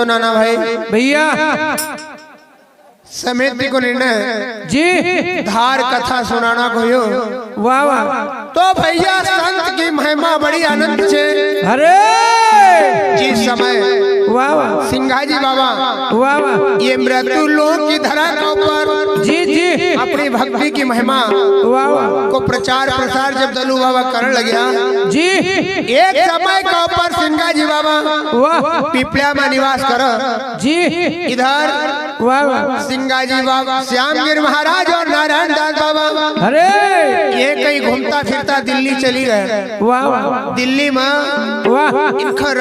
नाना भाई भैया समिति को निर्णय जी धार कथा सुनाना को यो। वाह वाह। तो भैया संत की महिमा बड़ी आनंद से अरे जिस समय वाह वाह सिंघाजी बाबा वाह वाह ये मृत्यु लोक की धरा के ऊपर जी जी अपनी भक्ति की महिमा वाह वाह को प्रचार प्रसार जब दलू बाबा करने लगे जी एक समय के ऊपर सिंघाजी बाबा वाह पिपलिया में निवास कर जी इधर वाह वाह सिंघाजी बाबा श्यामगिर महाराज और नारायण दास बाबा अरे ये कहीं घूमता फिरता दिल्ली चली गए। वाह वाह दिल्ली में वाह इनका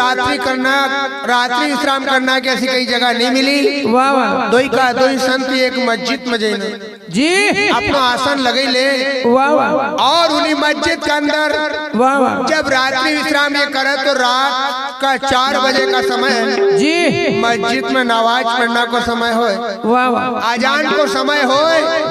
रात्रि विश्राम करना की ऐसी कई जगह नहीं मिली। वाह वाह दो संत एक मस्जिद में जाइए जी अपना आसन लगे ले वाह वाह और उन्हीं मस्जिद के अंदर वाह वाह जब रात्रि विश्राम ये करे तो रात का 4 बजे का समय जी मस्जिद में नमाज पढ़ना को समय हो वाह वाह आजान को समय हो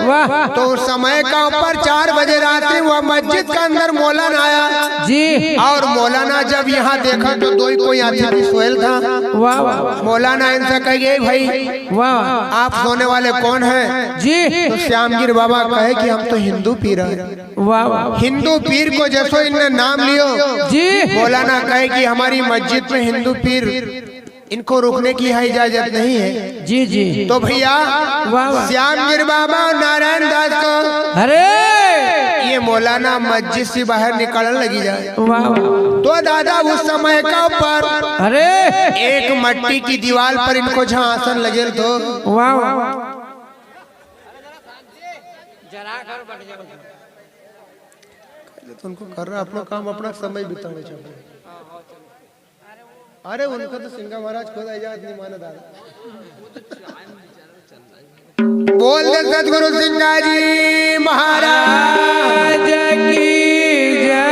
वाह तो उस समय का ऊपर 4 बजे रात्रि वह मस्जिद के अंदर मौलाना आया जी और मौलाना जब यहाँ देखा तो दो कोई अतिथि सोयल था। वाह वाह मौलाना इनसे कहिए भाई वाह आप सोने वाले कौन हैं? जी तो श्यामगिर बाबा कहे कि हम तो हिंदू पीर हैं। वाह वाह हिंदू पीर को जैसो इनने नाम लियो जी मौलाना कहे कि हमारी मस्जिद में हिंदू पीर इनको रुकने की यहाँ इजाजत नहीं है। जी जी तो भैया वाह वाह श्यामगिर बाबा और नारायण दास को अरे ये मौलाना मस्जिद से बाहर निकलने लगी जाए। वाह वाह तो दादा उस समय का ऊपर अरे एक मट्टी की दीवार पर इनको जहाँ आसन लगे तो वाह वाह उनको कर रहा अपना काम अपना समय बिताने चाहिए। अरे उनको तो सिंघा महाराज खुद आजाद नहीं माना दादा। बोल दे सदगुरु सिंघा जी महाराज की जय।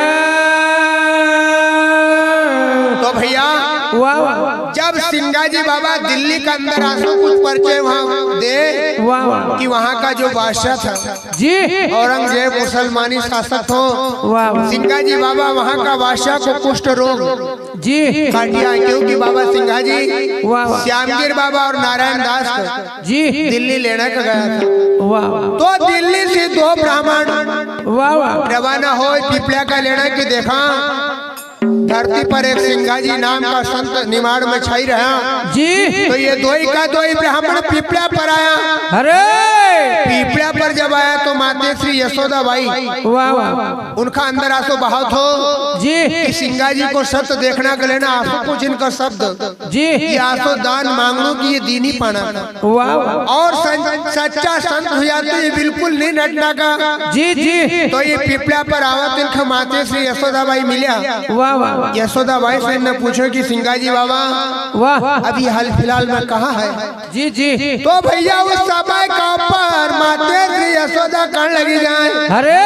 तो भैया वाह वाह जब सिंघा जी बाबा दिल्ली के अंदर आसो कुछ परिचय वहाँ दे वाह वाह कि वहाँ का जो बादशाह था जी औरंगजेब मुसलमानी शासक हो वाह वाह सिंघा जी बाबा वहाँ का बादशाह को कुष्ठ रोग जी काटिया क्योंकि बाबा सिंघा जी वाह वाह श्यामगिर बाबा और नारायण दास को जी दिल्ली लेने का गया था। वाह वाह तो दिल्ली से 2 ब्राह्मण वाह वाह रवाना हो पिपलिया का लेने की देखा धरती पर एक सिंघा जी नाम का संत निमाड़ में छाई रहा जी तो ये दो ही ब्राह्मण पिपलिया पर आया। अरे पिपलिया पर जब आया तो माते श्री यशोदा बाई वाह वाह उनका अंदर आंसू बहाव थो जी कि सिंघा जी को सत्य देखना के लेना आंसू कुछ इनका शब्द जी ये आंसू दान मांगनो की ये दीनी पाना था। वाह वाह और सच्चा संत हुआ तो ये बिल्कुल नहीं नटना का जी जी तो ये पिपलिया पर आवत इनका माते श्री यशोदा बाई मिला। वाह वाह यशोदा बाई से ने पूछो कि सिंघा जी बाबा वाह अभी हाल फिलहाल में कहाँ है? जी जी तो भैया उस समय का ऊपर माते श्री यशोदा कहने लगी जाए अरे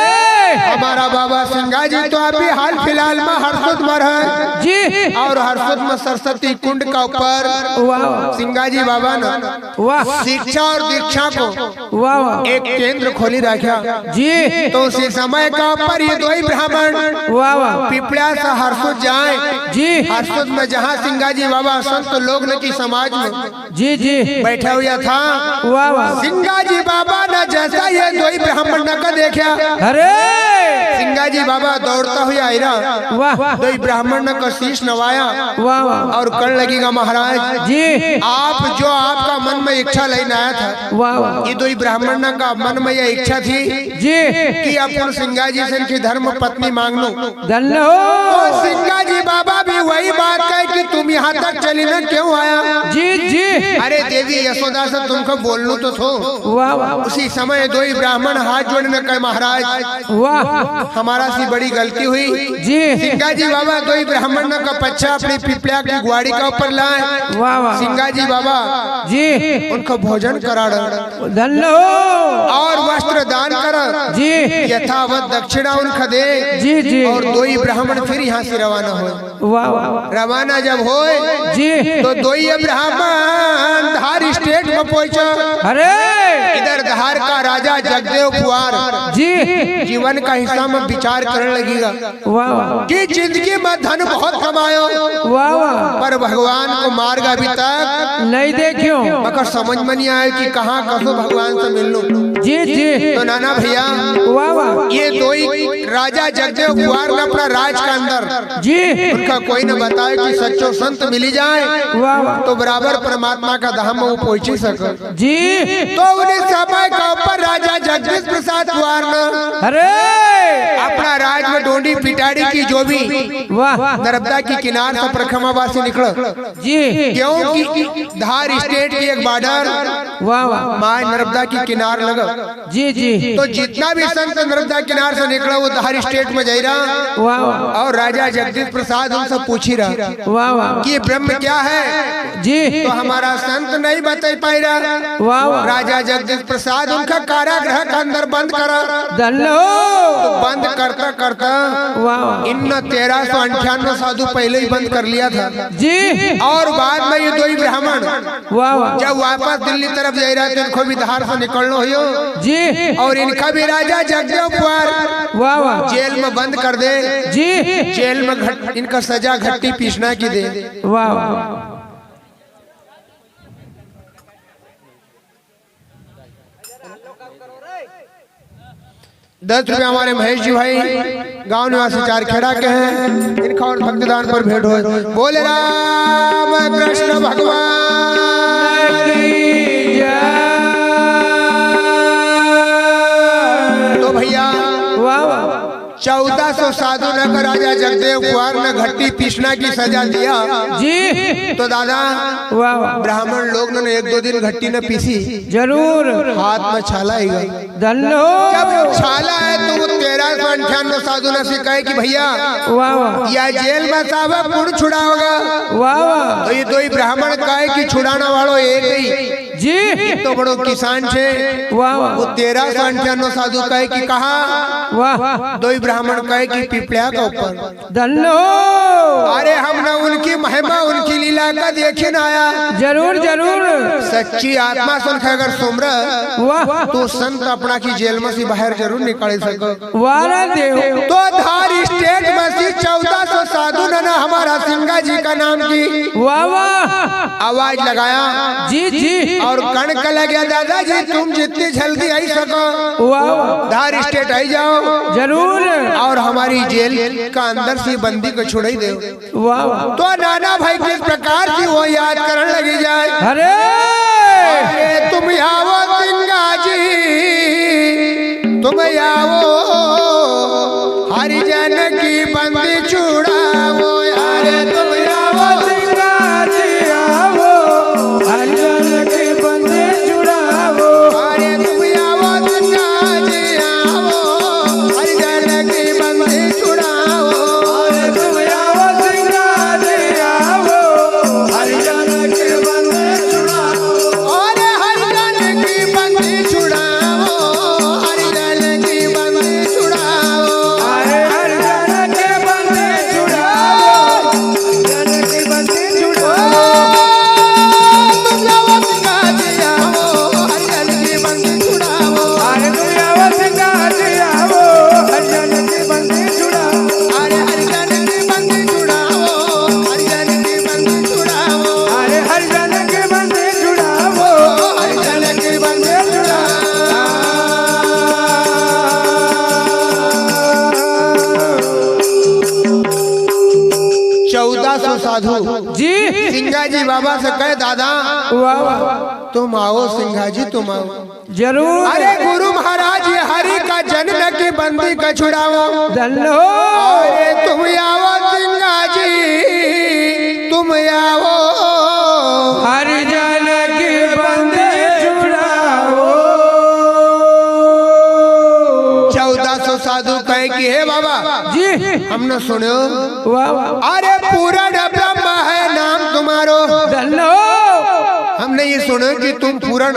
हमारा बाबा सिंघा जी तो अभी हाल फिलहाल में हरसुद मर है जी और हरसुद में सरस्वती कुंड का ऊपर वाह सिंघा जी बाबा ने वाह शिक्षा और दीक्षा को वाह वाह एक केंद्र खोली रखा। जी तो उसी समय का ऊपर ये 2 ही ब्राह्मण वाह वाह पिपलिया से हरसुद जाए। जी हरसुद में जहाँ सिंघा जी बाबा संत लोग ने की समाज में जी जी बैठा हुआ था वाह वाह सिंघा जी बाबा ने जैसा ये 2 ही ब्राह्मण ने का देखा अरे सिंघा जी बाबा दौड़ता हुआ आयरा वाह 2 ही ब्राह्मण ने का शीश नवाया वाह वाह और कर लगेगा महाराज जी आप जो आपका मन में इच्छा लेने आया था वाह वाह ये 2 ही ब्राह्मण का मन में यह इच्छा थी जी कि अपन सिंघा जी से इनकी धर्म पत्नी मांग लो। धन्य तो हो सिंघा जी बाबा भी वही बात कहे कि तुम यहाँ तक चली ना क्यों आया? जी जी अरे देवी यशोदा से तुमको बोलना तो थो। वाह वाह उसी समय 2 ही ब्राह्मण हाथ जोड़ने कहे महाराज वाह हमारा सी बड़ी गलती हुई। जी सिंघा जी बाबा 2 ही ब्राह्मण का पच्छा अपनी पिपलिया की ग्वाड़ी का ऊपर लाए। वाह वाह सिंघा जी बाबा जी उनको भोजन करा धन्य हो और वस्त्र दान कर जी यथावत दक्षिणा उनका दे जी जी और 2 ही ब्राह्मण फिर यहाँ से रवाना हो। वाह वाह रवाना जब होए जी तो 2 ही ब्राह्मण धार स्टेट में पहुंचा। अरे इधर धार का राजा जगदेव कुंवर जी जीवन का हिस्सा में विचार करने लगेगा वाह वाह कि जिंदगी में धन बहुत कमायो वाह वाह पर भगवान को मार्ग अभी तक नहीं देखियो मगर समझ में नहीं आया कि कहाँ कसो भगवान से मिल लूं। जी जी तो नाना भैया वाह वाह ये दो ही राजा जगदेव कुंवर ने अपना राज का अंदर जी उनका कोई न बताए कि सच्चो संत मिली जाए वाह वाह तो बराबर परमात्मा का धाम में वो पहुंच ही सके। जी तो उन्हें समय का ऊपर राजा जगदीश प्रसाद कुंवर ने अरे अपना राज में डोंडी पिटाड़ी की जो भी वाह नर्मदा की किनार से प्रखमाबाद से निकला जी क्योंकि धार स्टेट की एक बॉर्डर वाह वाह माँ नर्मदा की किनार लगा। जी जी तो जितना भी संत नर्मदा किनार से निकला वो धार स्टेट में जा रहा वाह वाह और राजा जगदीश प्रसाद उनसे पूछ ही रहा वाह वाह कि ये ब्रह्म क्या है जी तो हमारा संत नहीं बता पाई रहा। वाह वाह राजा जगदीश प्रसाद उनका कारागृह के अंदर बंद करा दल्लो तो बंद करता करता वाह वाह इन 1398 साधु पहले ही बंद कर लिया था जी और बाद में ये दो ही ब्राह्मण वाह वाह जब वापस दिल्ली तरफ जा रहा तो इनको भी धार से निकलना हो जी और इनका भी राजा जगदेव कुंवर वाह वाह जेल में बंद कर दे जी जेल में इनका सजा घट्टी पीसना की दे। वाह वाह 10 रुपया हमारे महेश जी भाई गांव निवासी चारखेड़ा के हैं इनका और भक्तदान पर भेंट हो। बोले राम कृष्ण भगवान की जय। तो भैया वाह वाह 1400 साधु ने को राजा जगदेव कुंवर ने घट्टी पीसना की सजा दिया जी तो दादा वाह वाह ब्राह्मण लोग ने 1-2 दिन घट्टी ने पीसी जरूर हाथ में छाला ही गई। दल्लो जब छाला है तो 1398 साधु ने से कहे कि भैया वाह वाह या जेल में साहब पुण छुड़ाओगा वाह वाह तो ये दो ही ब्राह्मण कहे कि छुड़ाना वालों एक ही जी तो बड़ो किसान छे वाह वाह वो 1398 साधु कहे कि कहा वाह दो ही ब्राह्मण कहे कि पिपलिया का ऊपर। दल्लो अरे हमने उनकी महिमा उनकी लीला का देखे न आया जरूर जरूर सच्ची आत्मा सुन के अगर सुमर वाह तो संत अपना की जेल में से बाहर जरूर निकाल सको। वारा देव तो धार स्टेट में से 1400 साधु ने हमारा सिंगा जी का नाम की वाह वाह आवाज लगाया जी जी और कण का लग गया दादाजी तुम जितनी जल्दी आई सको वाह वाह धार स्टेट आई जाओ जरूर और हमारी जेल का अंदर से बंदी को छुड़ाई दो। वाह वाह तो नाना भाई किस प्रकार की वो याद करने लगी जाए अरे अरे तुम आओ सिंगा जी तुम आओ हरिजन की बंदी छुड़ाओ। अरे तुम आओ सिंगा जी आओ हरिजन की बंदी छुड़ाओ। अरे तुम आओ सिंगा जी आओ हरिजन की बंदी छुड़ाओ। अरे तुम आओ सिंगा जी आओ हरिजन की बंदी छुड़ाओ। अरे हरिजन की बंदी छुड़ाओ हरिजन की बंदी छुड़ाओ। अरे हरिजन की बंदी छुड़ाओ हरिजन की बंदी छुड़ाओ। तुम आओ सिंगा जी आओ हरिजन की बंदी छुड़ाओ। अरे तुम आओ सिंगा जी आओ हरिजन की बंदी छुड़ाओ। अरे हरिजन की बंदी छुड़ाओ हरिजन की बंदी छुड़ाओ। अरे हरिजन की बंदी छुड़ाओ हरिजन की बंदी छुड़ाओ। 1400 साधु जी सिंगा जी बाबा से कहे दादा वाह वाह तुम आओ सिंगा जी तुम आओ। जरूर अरे गुरु महाराज ये हरि का जन्म की बंदी का छुड़ाओ। दल्लो अरे तुम आओ सिंगा जी तुम आओ। हरिजन की बंदी छुड़ाओ। 1400 साधु कहे कि हे बाबा जी हमने सुनो वाह वाह अरे पूरा ब्रह्म है नाम तुम्हारो। दल्लो हमने ये सुनो कि तुम पूरण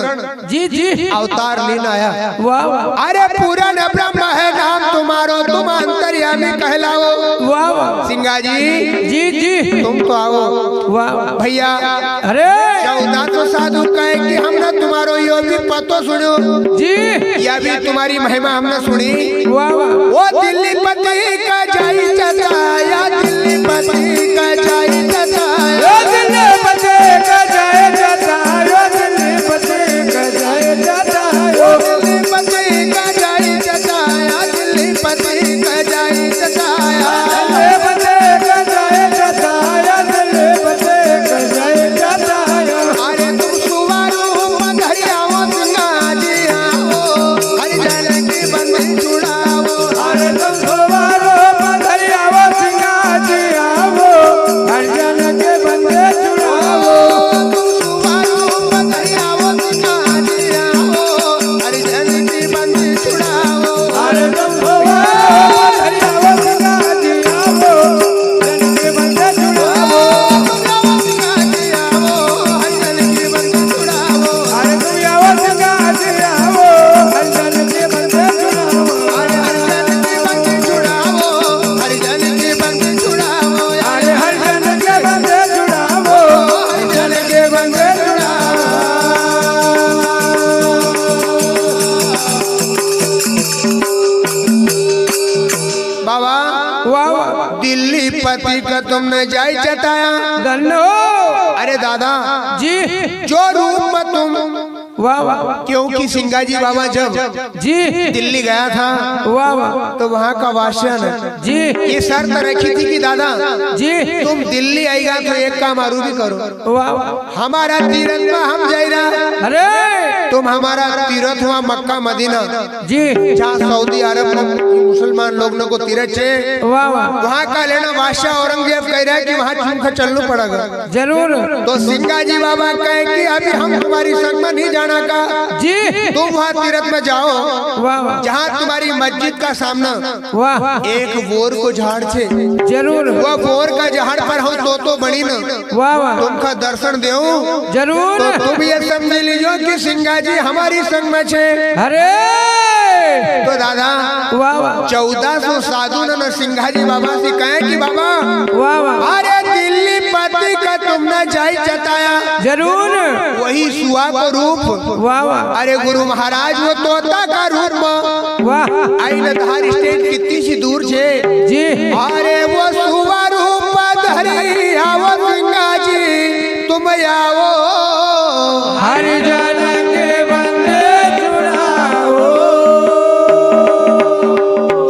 जी जी अवतार लेना आया। वाह वाह अरे पूरण ब्रह्म है नाम तुम्हारो तुम अंतर्यामी कहलाओ। वाह वाह सिंगा जी जी जी तुम तो आओ वाह भैया। अरे 14 तो साधु कहे कि हमने तुम्हारो यो भी पतो सुनो जी या भी तुम्हारी महिमा हमने सुनी। वाह वाह वो दिल्ली पति का जाई चताया, दिल्ली पति का जाई चताया, दिल्ली पते का जाए जाता है, दिल्ली पते का जाए जाता है, दिल्ली पति का जाई चताया, दिल्ली पति का जाई चताया। दिल्ली पते का जाए जाता है, दिल्ली पते का जाए जाता है। अरे तुम सुवारो पधरियाओ सिंगा जी आओ, हरिजन की बंदी छुड़ाओ। अरे तुम सवारो पधरियाओ सिंगा जी आओ, हरिजन के बंदे छुड़ाओ। तुम सुवारो पधरियाओ सिंगा जी आओ, हरिजन की बंदी छुड़ाओ। अरे तुम सवारो पधरियाओ सिंगा जी आओ, हरिजन के बंदे छुड़ाओ। अरे तुम आओ सिंगा जी आओ, हरिजन के बंदे छुड़ाओ। अरे हरिजन के बंदे छुड़ाओ, हरिजन के बंदे छुड़ाओ। बाबा वाह वाह दिल्ली पति का तुमने जाई चताया। गन्नो अरे दादा जी जो रूप में तुम, वाह वाह क्योंकि सिंगा जी बाबा जब जी दिल्ली गया था वाह वाह तो वहाँ का वासन जी ये शर्त रखी थी कि दादा जी तुम दिल्ली आएगा तो एक काम आरू भी करो, वाह वाह हमारा तीरथ में हम जाएगा, अरे तुम हमारा तीरथ हुआ मक्का मदीना जी जहाँ सऊदी अरब में मुसलमान लोगों को तीरथ है, वाह वाह वहाँ का लेना बादशाह औरंगजेब कह रहा है कि वहाँ चूम कर चलना पड़ेगा। जरूर तो सिंगा जी बाबा कहे कि अभी हम तुम्हारी संग में नहीं जाना का, जी तुम वहाँ तीरथ में जाओ वाह वाह जहाँ तुम्हारी मस्जिद का सामना वाह एक बोर को झाड़ छे, जरूर वह बोर का झाड़ पर हम तो बनी न वाह वाह तुमका दर्शन देऊ। जरूर तो तुम ये समझ लीजिए कि सिंगा जी हमारी संग में छे। अरे तो दादा वाह वाह 1400 साधु ने सिंगा जी बाबा से कहे कि बाबा वाह वाह अरे दिल्ली पति का तुमने जाई चताया, जरूर वही सुआ को रूप, वाह वाह अरे गुरु महाराज वो तोता का रूप में वाह आई नधार स्टेट कितनी सी दूर छे जी अरे वो सुआ रूप धरी आओ सिंगा जी तुम आओ, हरिजन के बंदे छुड़ाओ।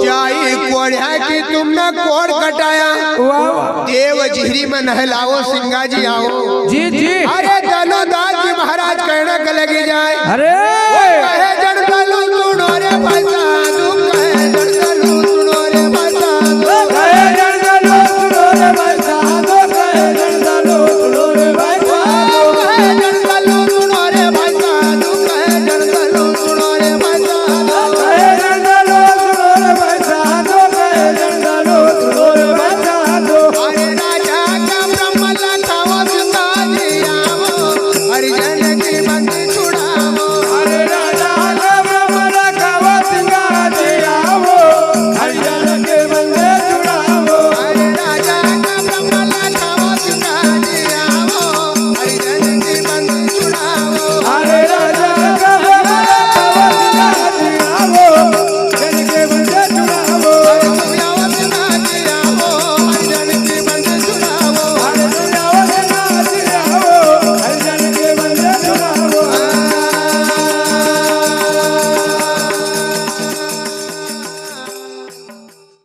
जाई कोढ़िया की तुमने कोढ़ कटाया, वाह वाह देव झिरी में नहलाओ सिंगा जी आओ। जी जी अरे दलोदार जी महाराज कहने के लगे जाए अरे